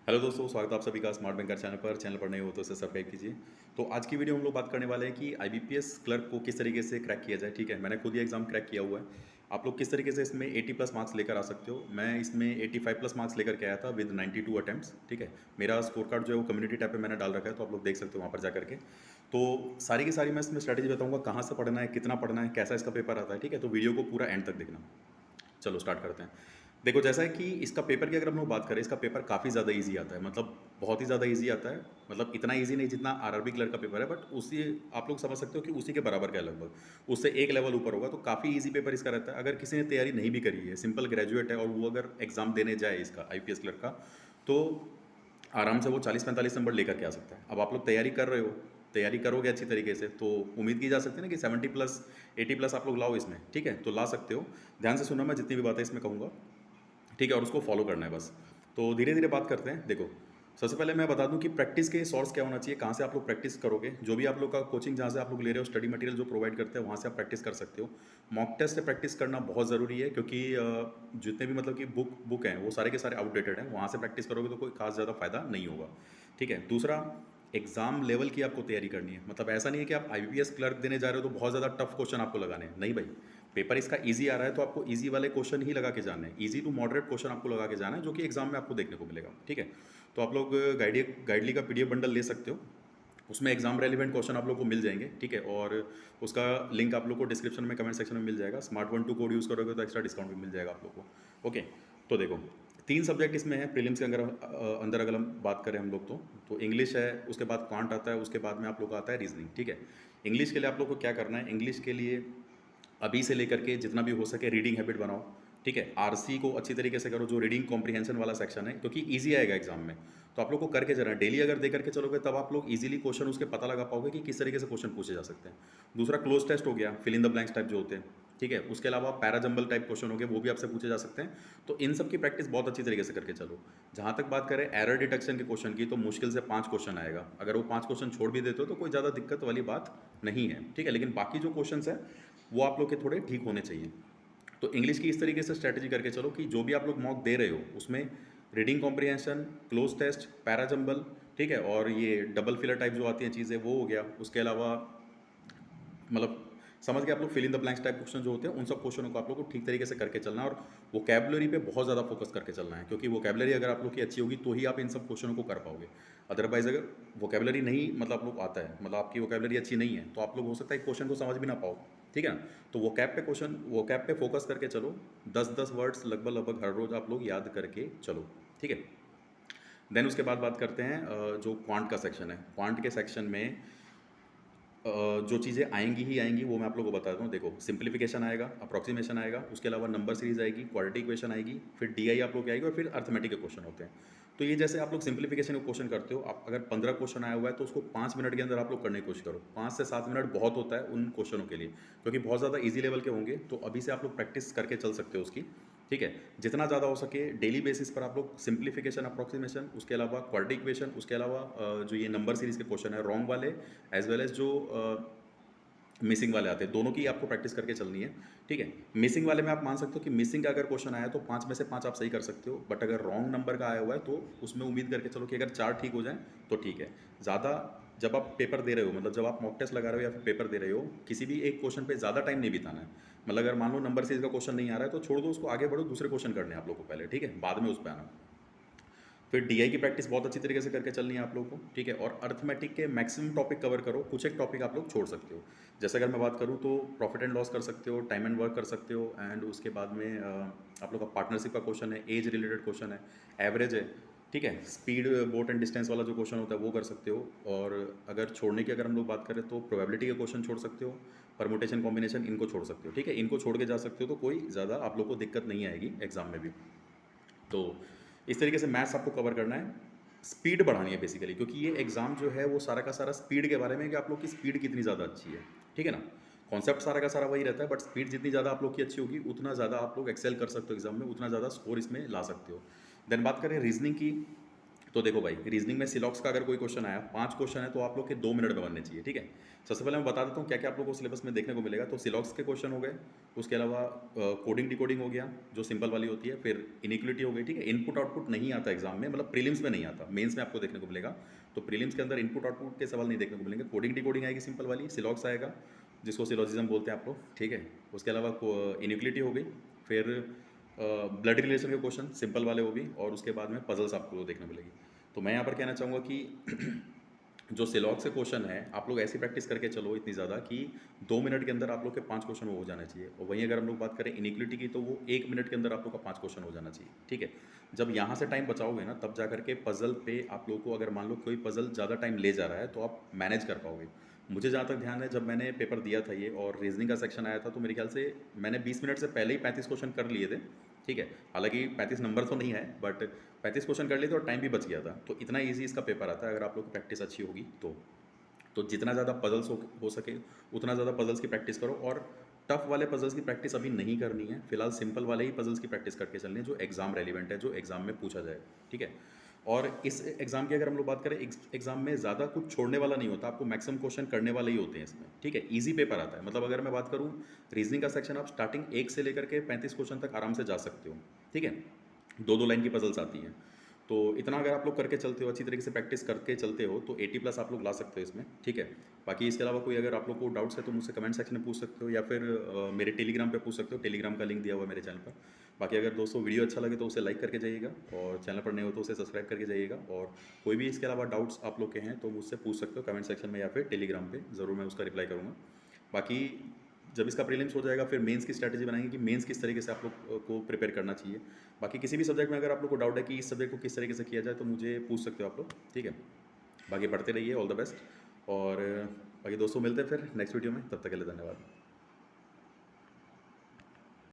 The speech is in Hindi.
हेलो दोस्तों, स्वागत है आप सभी का स्मार्ट बैंकर चैनल पर नए हो तो इसे सब्सक्राइब कीजिए। तो आज की वीडियो हम लोग बात करने वाले हैं कि आईबीपीएस क्लर्क को किस तरीके से क्रैक किया जाए। ठीक है, मैंने खुद ही एग्जाम क्रैक किया हुआ है। आप लोग किस तरीके से इसमें 80 प्लस मार्क्स लेकर आ सकते हो। मैं इसमें 85 प्लस मार्क्स लेकर के आया था विद 92 अटैम्प्ट्स। ठीक है, मेरा स्कोर कार्ड जो है वो कम्युनिटी टैब पे मैंने डाल रखा है, तो आप लोग देख सकते हो वहाँ पर जा करके। तो सारी की सारी मैं इसमें स्ट्रैटेजी बताऊँगा, कहाँ से पढ़ना है, कितना पढ़ना है, कैसा इसका पेपर आता है। ठीक है, तो वीडियो को पूरा एंड तक देखना। चलो स्टार्ट करते हैं। देखो, जैसा है कि इसका पेपर की अगर हम लोग बात करें, इसका पेपर काफ़ी ज़्यादा इजी आता है, मतलब बहुत ही ज़्यादा इजी आता है। मतलब इतना इजी नहीं जितना आरआरबी क्लर्क का पेपर है, बट उसी आप लोग समझ सकते हो कि उसी के बराबर का है लगभग, उससे एक लेवल ऊपर होगा। तो काफ़ी इजी पेपर इसका रहता है। अगर किसी ने तैयारी नहीं भी करी है, सिंपल ग्रेजुएट है, और वो अगर एग्ज़ाम देने जाए इसका आईपीएस क्लर्क का, तो आराम से वो 40-45 नंबर लेकर के आ सकता है। अब आप लोग तैयारी कर रहे हो, तैयारी करोगे अच्छी तरीके से, तो उम्मीद की जा सकती है ना कि 70 प्लस 80 प्लस आप लोग लाओ इसमें। ठीक है, तो ला सकते हो। ध्यान से सुनना, मैं जितनी भी बातें इसमें कहूँगा, ठीक है, और उसको फॉलो करना है बस। तो धीरे धीरे बात करते हैं। देखो, सबसे पहले मैं बता दूं कि प्रैक्टिस के सोर्स क्या होना चाहिए, कहाँ से आप लोग प्रैक्टिस करोगे। जो भी आप लोग का कोचिंग जहाँ से आप लोग ले रहे हो, स्टडी मटेरियल जो प्रोवाइड करते हैं, वहाँ से आप प्रैक्टिस कर सकते हो। मॉक टेस्ट से प्रैक्टिस करना बहुत ज़रूरी है, क्योंकि जितने भी मतलब कि बुक हैं वो सारे के सारे आउटडेटेड हैं। वहाँ से प्रैक्टिस करोगे तो कोई खास ज़्यादा फायदा नहीं होगा। ठीक है, दूसरा, एग्जाम लेवल की आपको तैयारी करनी है। मतलब ऐसा नहीं है कि आप आईबीपीएस क्लर्क देने जा रहे हो तो बहुत ज़्यादा टफ क्वेश्चन आपको लगाने हैं। नहीं भाई, पेपर इसका इजी आ रहा है तो आपको इजी वाले क्वेश्चन ही लगा के जाना है। इजी टू मॉडरेट क्वेश्चन आपको लगा के जाना है, जो कि एग्जाम में आपको देखने को मिलेगा। ठीक है, तो आप लोग गाइडली का पीडीएफ बंडल ले सकते हो। उसमें एग्जाम रेलिवेंट क्वेश्चन आप लोग को मिल जाएंगे। ठीक है, और उसका लिंक आप लोग को डिस्क्रिप्शन में, कमेंट सेक्शन में मिल जाएगा। स्मार्ट 12 कोड यूज़ करोगे तो एक्स्ट्रा डिस्काउंट भी मिल जाएगा आप लोग को। ओके, तो देखो, 3 सब्जेक्ट इसमें है प्रीलिम्स के अंदर अगर हम बात करें हम लोग, तो इंग्लिश है, उसके बाद क्वांट आता है, उसके बाद में आप लोग का आता है रीजनिंग। ठीक है, इंग्लिश के लिए आप लोग को क्या करना है, इंग्लिश के लिए अभी से लेकर के जितना भी हो सके रीडिंग हैबिट बनाओ। ठीक है, आरसी को अच्छी तरीके से करो, जो रीडिंग कॉम्प्रिहेंशन वाला सेक्शन है, क्योंकि इजी आएगा एग्जाम में। तो आप लोग को करके जरा डेली अगर दे करके चलोगे, तब आप लोग इजीली क्वेश्चन उसके पता लगा पाओगे कि किस तरीके से क्वेश्चन पूछे जा सकते हैं। दूसरा, क्लोज टेस्ट हो गया, fill in the blanks type जो होते हैं। ठीक है, उसके अलावा पैराजंबल टाइप क्वेश्चन हो गए, वो भी आपसे पूछे जा सकते हैं। तो इन सब की प्रैक्टिस बहुत अच्छी तरीके से करके चलो। जहाँ तक बात करें एरर डिटेक्शन के क्वेश्चन की, तो मुश्किल से 5 क्वेश्चन आएगा। अगर वो 5 क्वेश्चन छोड़ भी देते हो तो कोई ज़्यादा दिक्कत वाली बात नहीं है। ठीक है, लेकिन बाकी जो क्वेश्चन है वो आप लोग के थोड़े ठीक होने चाहिए। तो इंग्लिश की इस तरीके से स्ट्रैटेजी करके चलो कि जो भी आप लोग मॉक दे रहे हो उसमें reading comprehension, cloze test, parajumble, ठीक है, और ये डबल फिलर टाइप जो आती हैं चीज़ें, वो हो गया। उसके अलावा मतलब समझ के आप लोग fill in the blanks type question जो होते हैं, उन सब क्वेश्चनों को आप लोग को ठीक तरीके से करके चलना है, और वोकैबुलरी पे बहुत ज़्यादा फोकस करके चलना है, क्योंकि वोकैबुलरी अगर आप लोग की अच्छी होगी तो ही आप इन सब क्वेश्चनों को कर पाओगे। अदरवाइज अगर वोकैबुलरी नहीं, मतलब आप लोग को आता है, मतलब आपकी वोकैबुलरी अच्छी नहीं है, तो आप लोग हो सकता है क्वेश्चन को समझ भी ना पाओ। ठीक है ना, तो वोकैब पे फोकस करके चलो। 10-10 वर्ड्स लगभग लगभग हर रोज़ आप लोग याद करके चलो। ठीक है, देन उसके बाद बात करते हैं जो क्वांट का सेक्शन है। क्वांट के सेक्शन में जो चीज़ें आएंगी ही आएंगी वो मैं आप लोगों को बताता हूँ। देखो, सिंप्लीफिकेशन आएगा, अप्रॉक्सीमेशन आएगा, उसके अलावा नंबर सीरीज आएगी, क्वाड्रेटिक इक्वेशन आएगी, फिर डीआई आप लोग की आएगी, और फिर अर्थमेटिक के क्वेश्चन होते हैं। तो ये जैसे आप लोग सिंप्लीफिकेशन का क्वेश्चन करते हो, आप अगर 15 क्वेश्चन आया हुआ है तो उसको 5 मिनट के अंदर आप लोग करने की कोशिश करो। 5 से 7 मिनट बहुत होता है उन क्वेश्चनों के लिए, क्योंकि बहुत ज़्यादा ईजी लेवल के होंगे। तो अभी से आप लोग प्रैक्टिस करके चल सकते हो उसकी। ठीक है, जितना ज़्यादा हो सके डेली बेसिस पर आप लोग सिंप्लीफिकेशन, अप्रॉक्सीमेशन, उसके अलावा क्वाड्रेटिक इक्वेशन, उसके अलावा जो ये नंबर सीरीज के क्वेश्चन है रॉन्ग वाले, एज वेल एज जो मिसिंग वाले आते हैं, दोनों की आपको प्रैक्टिस करके चलनी है। ठीक है, मिसिंग वाले में आप मान सकते हो कि मिसिंग का अगर क्वेश्चन आया तो 5 में से 5 आप सही कर सकते हो, बट अगर रॉन्ग नंबर का आया हुआ है तो उसमें उम्मीद करके चलो कि अगर 4 ठीक हो जाए तो ठीक है। ज़्यादा जब आप पेपर दे रहे हो, मतलब जब आप मॉक टेस्ट लगा रहे हो या फिर पेपर दे रहे हो, किसी भी एक क्वेश्चन पे ज़्यादा टाइम नहीं बिताना है। मतलब अगर मान लो नंबर सीरीज का क्वेश्चन नहीं आ रहा है तो छोड़ दो उसको, आगे बढ़ो, दूसरे क्वेश्चन करने हैं आप लोग को पहले। ठीक है, बाद में उस पर आना। फिर डीआई की प्रैक्टिस बहुत अच्छी तरीके से करके चलनी है आप लोगों को। ठीक है, और अर्थमेटिक के मैक्सिमम टॉपिक कवर करो, कुछ एक टॉपिक आप लोग छोड़ सकते हो। जैसे अगर मैं बात करूँ तो प्रॉफिट एंड लॉस कर सकते हो, टाइम एंड वर्क कर सकते हो, एंड उसके बाद में आप लोग का पार्टनरशिप का क्वेश्चन है, एज रिलेटेड क्वेश्चन है, एवरेज है। ठीक है, स्पीड, बोट एंड डिस्टेंस वाला जो क्वेश्चन होता है वो कर सकते हो। और अगर छोड़ने की अगर हम लोग बात करें तो प्रोबेबिलिटी के क्वेश्चन छोड़ सकते हो, परमुटेशन कॉम्बिनेशन, इनको छोड़ सकते हो। ठीक है, इनको छोड़ के जा सकते हो तो कोई ज़्यादा आप लोग को दिक्कत नहीं आएगी एग्जाम में भी। तो इस तरीके से मैथ्स आपको कवर करना है। स्पीड बढ़ानी है बेसिकली, क्योंकि ये एग्ज़ाम जो है वो सारा का सारा स्पीड के बारे में है कि आप लोग की स्पीड कितनी ज़्यादा अच्छी है। ठीक है ना, कॉन्सेप्ट सारा का सारा वही रहता है, बट स्पीड जितनी ज़्यादा आप लोग की अच्छी होगी उतना ज़्यादा आप लोग एक्सेल कर सकते हो एग्जाम में, उतना ज़्यादा स्कोर इसमें ला सकते हो। देन बात करें रीजनिंग की, तो देखो भाई, रीजनिंग में सिलॉक्स का अगर कोई क्वेश्चन आया, 5 क्वेश्चन है तो आप लोग के 2 मिनट में बनने चाहिए, ठीक है। सबसे पहले मैं बता देता हूँ क्या क्या आप लोग को सिलेबस में देखने को मिलेगा। तो सिलॉक्स के क्वेश्चन हो गए, उसके अलावा कोडिंग डिकोडिंग हो गया जो सिंपल वाली होती है, फिर इनिक्विटी हो गई, ठीक है। इनपुट आउटपुट नहीं आता एग्जाम में, मतलब प्रीलिम्स में नहीं आता, मेंस में आपको देखने को मिलेगा। तो प्रीलिम्स के अंदर इनपुट आउटपुट के सवाल नहीं देखने को मिलेंगे। कोडिंग डिकोडिंग आएगी सिंपल वाली, सिलॉक्स आएगा जिसको सिलोजिज्म बोलते हैं आप लोग, ठीक है। उसके अलावा इनिक्विटी हो गई, फिर ब्लड रिलेशन के क्वेश्चन सिंपल वाले वो भी, और उसके बाद में पजल्स आपको देखने मिलेगी। तो मैं यहाँ पर कहना चाहूँगा कि जो सिलॉक्स से क्वेश्चन है, आप लोग ऐसी प्रैक्टिस करके चलो इतनी ज़्यादा कि 2 मिनट के अंदर आप लोग के 5 क्वेश्चन हो जाना चाहिए। और वहीं अगर हम लोग बात करें इनिक्विटी की, तो वो 1 मिनट के अंदर आप लोग का 5 क्वेश्चन हो जाना चाहिए, ठीक है। जब यहाँ से टाइम बचाओगे ना, तब जा करके पजल पे आप लोग को, अगर मान लो कोई पजल ज़्यादा टाइम ले जा रहा है, तो आप मैनेज कर पाओगे। मुझे जहाँ तक ध्यान है, जब मैंने पेपर दिया था ये और रीजनिंग का सेक्शन आया था, तो मेरे ख्याल से मैंने 20 मिनट से पहले ही 35 क्वेश्चन कर लिए थे, ठीक है। हालांकि 35 नंबर तो नहीं है, बट 35 क्वेश्चन कर लिए थे और टाइम भी बच गया था। तो इतना ईजी इसका पेपर आता है अगर आप लोग की प्रैक्टिस अच्छी होगी तो जितना ज़्यादा पजल्स हो सके उतना ज़्यादा पजल्स की प्रैक्टिस करो। और टफ वाले पजल्स की प्रैक्टिस अभी नहीं करनी है, फिलहाल सिंपल वाले ही पजल्स की प्रैक्टिस करके चलनी है जो एग्जाम रेलिवेंट है, जो एग्जाम में पूछा जाए, ठीक है। और इस एग्जाम की अगर हम लोग बात करें, एग्जाम में ज़्यादा कुछ छोड़ने वाला नहीं होता, आपको मैक्सिमम क्वेश्चन करने वाले ही होते हैं इसमें, ठीक है। ईजी पेपर आता है, मतलब अगर मैं बात करूँ रीजनिंग का सेक्शन, आप स्टार्टिंग 1 से लेकर के 35 क्वेश्चन तक आराम से जा सकते हो, ठीक है। 2-2 लाइन की पजल्स आती हैं। तो इतना अगर आप लोग करके चलते हो, अच्छी तरीके से प्रैक्टिस करके चलते हो, तो 80 प्लस आप लोग ला सकते हो इसमें, ठीक है। बाकी इसके अलावा कोई अगर आप लोग को डाउट्स है तो मुझसे कमेंट सेक्शन में पूछ सकते हो, या फिर मेरे टेलीग्राम पे पूछ सकते हो। टेलीग्राम का लिंक दिया हुआ है मेरे चैनल पर। बाकी अगर दोस्तों वीडियो अच्छा लगे तो उसे लाइक करके जाइएगा, और चैनल पर नए हो तो उसे सब्सक्राइब करके जाइएगा। और कोई भी इसके अलावा डाउट्स आप लोग के हैं तो मुझसे पूछ सकते हो कमेंट सेक्शन में या फिर टेलीग्राम पे, ज़रूर मैं उसका रिप्लाई करूँगा। बाकी जब इसका प्रीलिम्स हो जाएगा, फिर मेंस की स्ट्रैटेजी बनाएंगे कि मेंस किस तरीके से आप लोग को प्रिपेयर करना चाहिए। बाकी किसी भी सब्जेक्ट में अगर आप लोग को डाउट है कि इस सब्जेक्ट को किस तरीके से किया जाए, तो मुझे पूछ सकते हो आप लोग, ठीक है। बाकी पढ़ते रहिए, ऑल द बेस्ट। और बाकी दोस्तों मिलते हैं फिर नेक्स्ट वीडियो में, तब तक के लिए धन्यवाद।